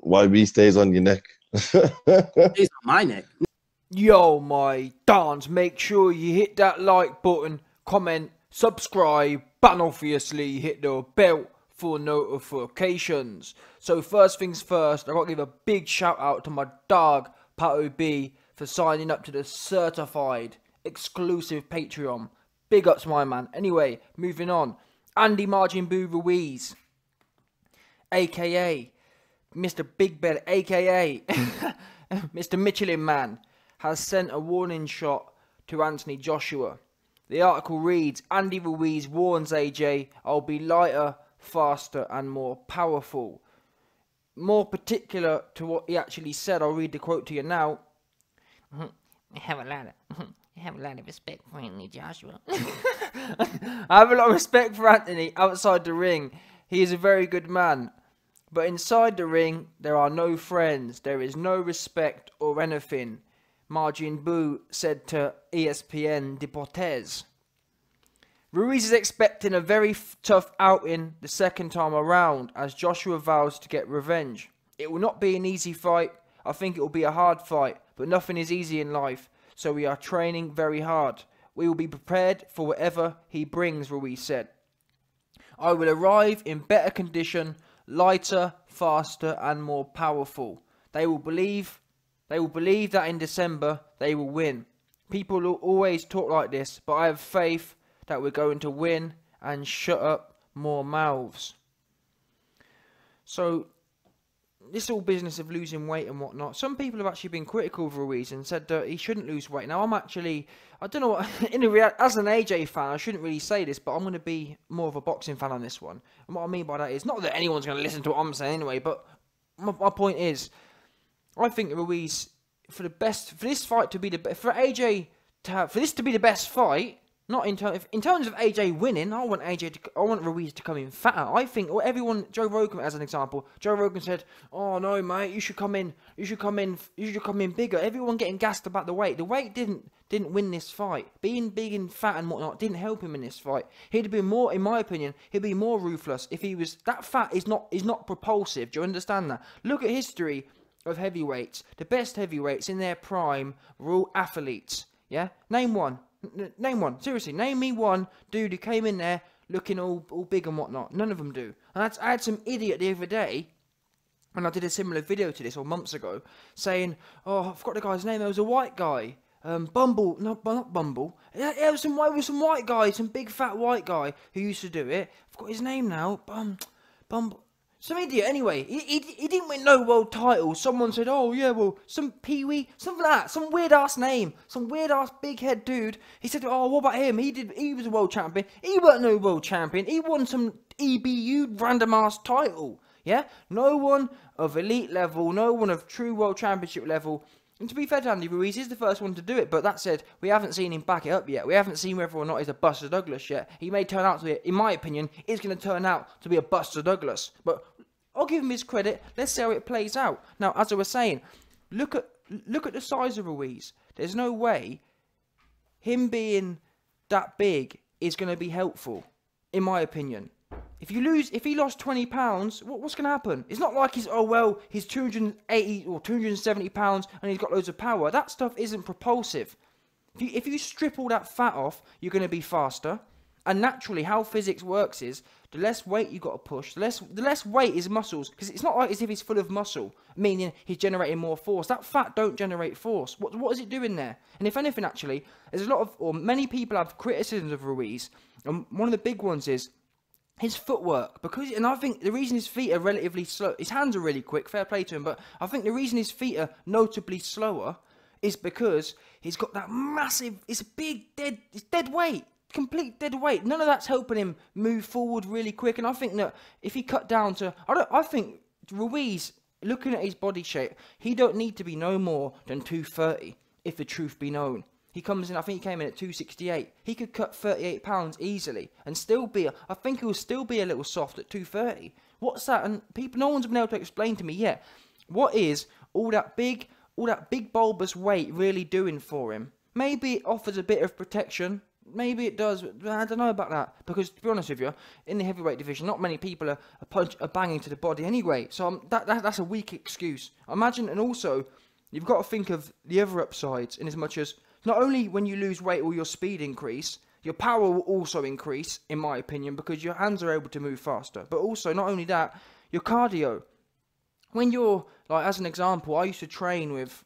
YB stays on your neck. It's on my neck. Yo, my dance, make sure you hit that like button, comment, subscribe, and obviously hit the bell for notifications. So first things first, I gotta give a big shout out to my dog, Pato B, for signing up to the certified exclusive Patreon. Big ups, my man. Anyway, moving on. Andy Margin Boo Ruiz, aka Mr. Big Belly, aka Mr. Michelin Man, has sent a warning shot to Anthony Joshua. The article reads, Andy Ruiz warns AJ, I'll be lighter, faster and more powerful. More particular to what he actually said, I'll read the quote to you now. I have a lot of respect for Anthony Joshua. I have a lot of respect for Anthony outside the ring. He is a very good man. But inside the ring, there are no friends. There is no respect or anything. Margin Boo said to ESPN Deportes. Ruiz is expecting a very tough outing the second time around as Joshua vows to get revenge. It will not be an easy fight. I think it will be a hard fight, but nothing is easy in life, so we are training very hard. We will be prepared for whatever he brings, Ruiz said. I will arrive in better condition, lighter, faster and more powerful. They will believe that in December they will win. People will always talk like this, but I have faith that we're going to win and shut up more mouths. So, this all business of losing weight and whatnot, some people have actually been critical of Ruiz and said that he shouldn't lose weight. Now, I don't know what, as an AJ fan, I shouldn't really say this, but I'm going to be more of a boxing fan on this one. And what I mean by that is, not that anyone's going to listen to what I'm saying anyway, but my point is, I think Ruiz, for this fight to be for AJ to have, for this to be the best fight, not in terms of AJ winning, I want Ruiz to come in fatter. I think Joe Rogan as an example, Joe Rogan said, "Oh no, mate, you should come in bigger." Everyone getting gassed about the weight. The weight didn't win this fight. Being big and fat and whatnot didn't help him in this fight. He'd have been more, in my opinion, he'd be more ruthless if he was that fat. Is not propulsive. Do you understand that? Look at history of heavyweights. The best heavyweights in their prime were all athletes. Yeah, name one. Name one. Seriously, name me one dude who came in there looking all big and whatnot. None of them do. And I had some idiot the other day, and I did a similar video to this, or months ago, saying, oh, I forgot the guy's name. It was a white guy. Bumble. No, not Bumble. It was some white guy, some big fat white guy who used to do it. I forgot his name now. Bumble. Some idiot, anyway. He didn't win no world title. Someone said, oh, yeah, well, some Pee-wee, something like that. Some weird-ass name. Some weird-ass big-head dude. He said, oh, what about him? He was a world champion. He weren't no world champion. He won some EBU random-ass title. Yeah? No one of elite level, no one of true world championship level. And to be fair to Andy Ruiz, he's the first one to do it. But that said, we haven't seen him back it up yet. We haven't seen whether or not he's a Buster Douglas yet. He may turn out to be, in my opinion, is going to turn out to be a Buster Douglas. But I'll give him his credit. Let's see how it plays out. Now, as I was saying, look at the size of Ruiz. There's no way him being that big is going to be helpful, in my opinion. If he lost 20 pounds, what's going to happen? It's not like he's 280 or 270 pounds and he's got loads of power. That stuff isn't propulsive. If you strip all that fat off, you're going to be faster. And naturally, how physics works is, the less weight you got to push, the less weight is muscles. Because it's not like as if he's full of muscle, meaning he's generating more force. That fat don't generate force. What is it doing there? And if anything, actually, there's many people have criticisms of Ruiz. And one of the big ones is his footwork. And I think the reason his feet are relatively slow, his hands are really quick, fair play to him, but I think the reason his feet are notably slower is because he's got that massive, it's dead weight. Complete dead weight. None of that's helping him move forward really quick. And I think that if he cut down to, I think Ruiz, looking at his body shape, he don't need to be no more than 230, if the truth be known. He comes in, I think he came in at 268. He could cut 38 pounds easily and still be, I think he will still be a little soft at 230. What's that? And no one's been able to explain to me yet. What is all that big bulbous weight really doing for him? Maybe it offers a bit of protection. Maybe it does, but I don't know about that. Because to be honest with you, in the heavyweight division, not many people are banging to the body anyway. So that's a weak excuse. Imagine, and also, you've got to think of the other upsides. In as much as not only when you lose weight will your speed increase, your power will also increase, in my opinion, because your hands are able to move faster. But also, not only that, your cardio. When you're, like, as an example, I used to train with,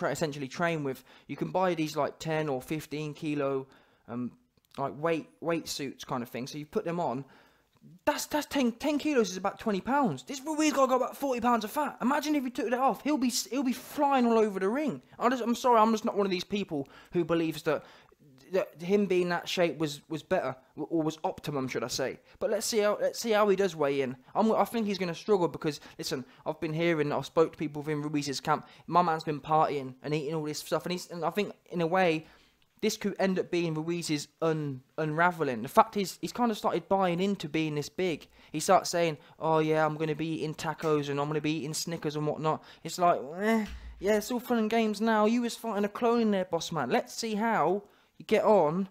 essentially train with, you can buy these, like, 10 or 15 kilo, like, weight suits kind of thing. So you put them on. That's 10 kilos is about 20 pounds. This Ruiz got about 40 pounds of fat. Imagine if he took that off. He'll be flying all over the ring. I'm sorry, I'm just not one of these people who believes that him being that shape was better, or was optimum, should I say. But let's see how he does weigh in. I think he's going to struggle because, listen, I've been hearing, I've spoke to people within Ruiz's camp. My man's been partying and eating all this stuff, and I think in a way this could end up being Ruiz's unraveling. The fact is, he's kind of started buying into being this big. He starts saying, oh yeah, I'm going to be eating tacos and I'm going to be eating Snickers and whatnot. It's like, yeah, it's all fun and games now. You was fighting a clone in there, boss man. Let's see how you get on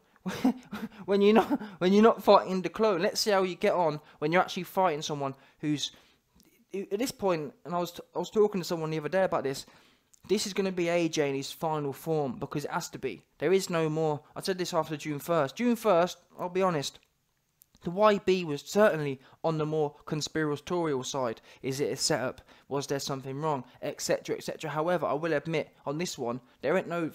when you're not fighting the clone. Let's see how you get on when you're actually fighting someone who's at this point. And I was talking to someone the other day about this. This is going to be AJ in his final form, because it has to be. There is no more. I said this after June 1st. June 1st, I'll be honest, the YB was certainly on the more conspiratorial side. Is it a setup? Was there something wrong? Etc, etc. However, I will admit, on this one, there ain't no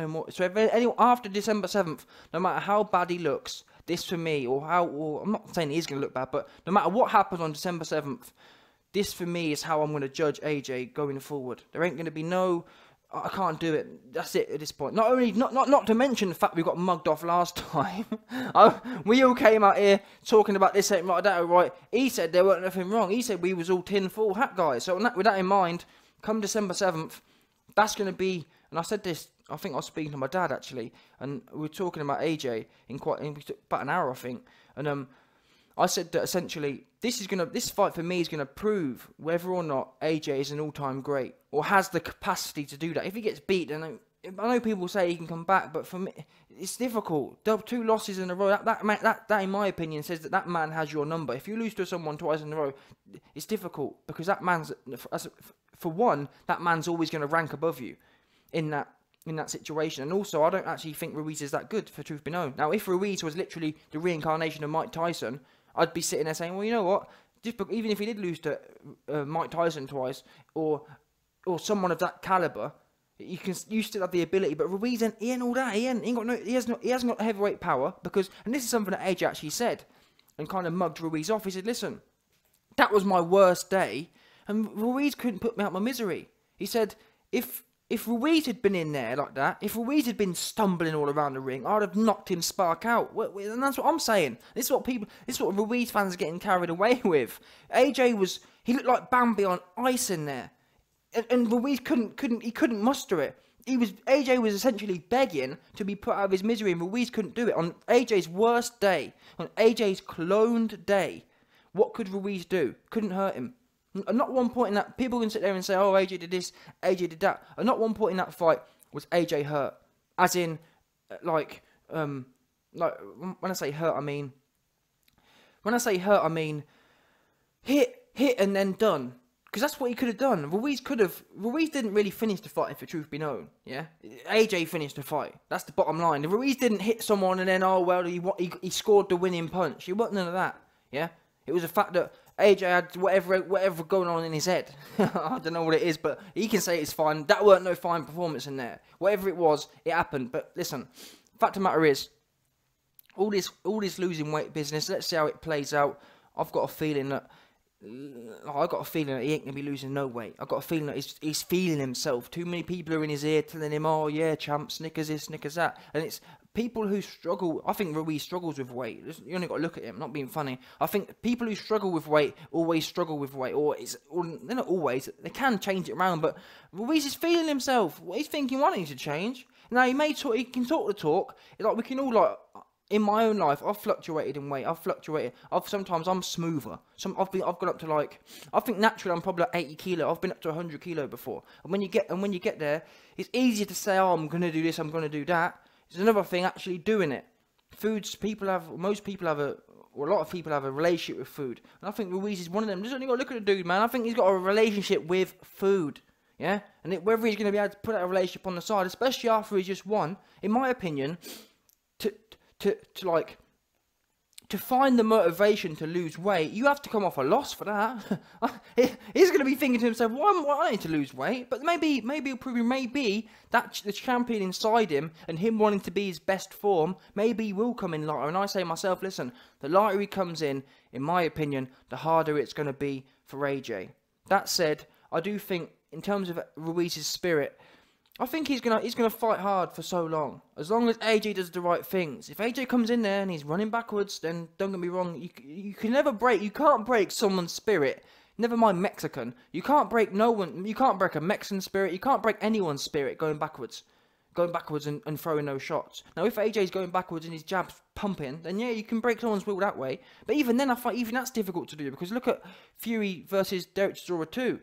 more. So if after December 7th, no matter how bad he looks, this for me, or I'm not saying he's going to look bad, but no matter what happens on December 7th, this for me is how I'm going to judge AJ going forward. There ain't going to be no, I can't do it. That's it at this point. Not to mention the fact we got mugged off last time. We all came out here talking about this ain't right, that right. He said there weren't nothing wrong. He said we was all tin-full hat guys. So with that in mind, come December 7th, that's going to be, and I said this, I think I was speaking to my dad actually, and we were talking about AJ in about an hour, I think, and I said that essentially this fight for me is gonna prove whether or not AJ is an all-time great or has the capacity to do that. If he gets beat, then I know people say he can come back, but for me, it's difficult. 2 losses in a row. That in my opinion says that man has your number. If you lose to someone twice in a row, it's difficult because that man's, for one, that man's always gonna rank above you in that situation. And also, I don't actually think Ruiz is that good, for truth be known. Now, if Ruiz was literally the reincarnation of Mike Tyson, I'd be sitting there saying, well, you know what? Even if he did lose to Mike Tyson twice, or someone of that caliber, you still have the ability. But Ruiz, he ain't all that. He hasn't got heavyweight power because, and this is something that AJ actually said, and kind of mugged Ruiz off. He said, listen, that was my worst day, and Ruiz couldn't put me out of my misery. He said, if Ruiz had been in there like that, if Ruiz had been stumbling all around the ring, I'd have knocked him spark out. And that's what I'm saying. This is what Ruiz fans are getting carried away with. AJ he looked like Bambi on ice in there. And Ruiz couldn't muster it. AJ was essentially begging to be put out of his misery, and Ruiz couldn't do it. On AJ's worst day, on AJ's cloned day, what could Ruiz do? Couldn't hurt him. And not one point in that, people can sit there and say, oh, AJ did this, AJ did that. And not one point in that fight was AJ hurt. As in, like, when I say hurt, I mean hit and then done. Because that's what he could have done. Ruiz didn't really finish the fight, if the truth be known, yeah? AJ finished the fight. That's the bottom line. Ruiz didn't hit someone and then, oh, well, he scored the winning punch. He wasn't none of that, yeah? It was the fact that AJ had whatever going on in his head. I don't know what it is, but he can say it's fine. That weren't no fine performance in there. Whatever it was, it happened. But listen, fact of the matter is, all this losing weight business, let's see how it plays out. I've got a feeling that he ain't gonna be losing no weight. I've got a feeling that he's feeling himself. Too many people are in his ear telling him, oh yeah, champ, Snickers this, Snickers that. And it's people who struggle. I think Ruiz struggles with weight. You only got to look at him, not being funny. I think people who struggle with weight always struggle with weight, or they're not always. They can change it around, but Ruiz is feeling himself. He's thinking, why don't you change? Now he can talk the talk. Like we can all like. In my own life, I've fluctuated in weight. Sometimes I'm smoother. I've gone up to like, I think naturally I'm probably like 80 kilo. I've been up to 100 kilo before. And when you get there, it's easier to say, oh, I'm gonna do this, I'm gonna do that. It's another thing actually doing it. most people have a lot of people have a relationship with food. And I think Ruiz is one of them. Just only got to look at the dude, man. I think he's got a relationship with food. Yeah? And whether he's going to be able to put that relationship on the side, especially after he's just won, in my opinion, to find the motivation to lose weight, you have to come off a loss for that. He's going to be thinking to himself, why I need to lose weight? But maybe he'll prove, maybe that the champion inside him and him wanting to be his best form, maybe he will come in lighter. And I say myself, listen, the lighter he comes in my opinion, the harder it's going to be for AJ. That said, I do think, in terms of Ruiz's spirit, I think he's gonna fight hard for so long. As long as AJ does the right things. If AJ comes in there and he's running backwards, then don't get me wrong, you can't break someone's spirit. Never mind Mexican. You can't break a Mexican spirit, you can't break anyone's spirit going backwards and throwing those shots. Now if AJ's going backwards and his jab's pumping, then yeah, you can break someone's will that way. But even then, I find even that's difficult to do, because look at Fury versus Derek Chisora 2.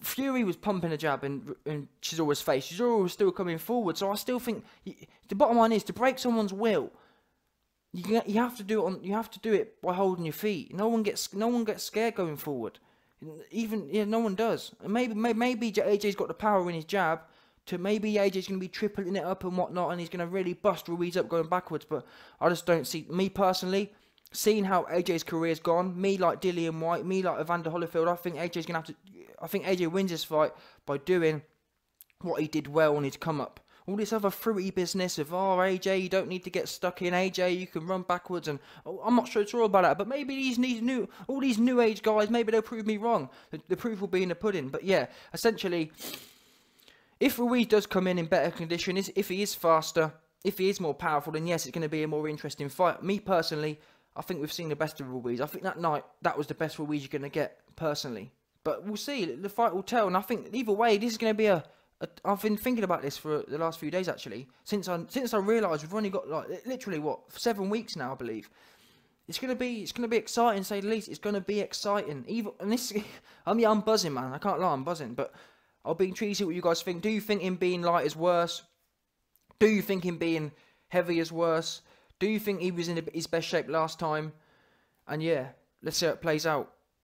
Fury was pumping a jab in Chisora's face. Chisora was still coming forward. So I still think the bottom line is, to break someone's will, you have to do it by holding your feet. No one gets scared going forward. No one does. And maybe AJ's got the power in his jab to, maybe AJ's going to be tripling it up and whatnot, and he's going to really bust Ruiz up going backwards. But I just don't see, me personally, seeing how AJ's career's gone, me like Dillian White, me like Evander Holyfield, I think AJ wins this fight by doing what he did well on his come up. All this other fruity business of, AJ, you don't need to get stuck in, AJ, you can run backwards, and I'm not sure about that, but maybe all these new age guys, maybe they'll prove me wrong. The proof will be in the pudding. But yeah, essentially, if Ruiz does come in better condition, if he is faster, if he is more powerful, then yes, it's going to be a more interesting fight. Me personally, I think we've seen the best of Ruiz. I think that night, that was the best Ruiz you're going to get, personally. But we'll see. The fight will tell. And I think either way, this is going to be I've been thinking about this for the last few days, actually. Since I realised we've only got, literally, 7 weeks now, I believe. It's going to be exciting, to say the least. It's going to be exciting. I'm buzzing, man. I can't lie, I'm buzzing. But I'll be intrigued to see what you guys think. Do you think him being light is worse? Do you think him being heavy is worse? Do you think he was in his best shape last time? And yeah, let's see how it plays out.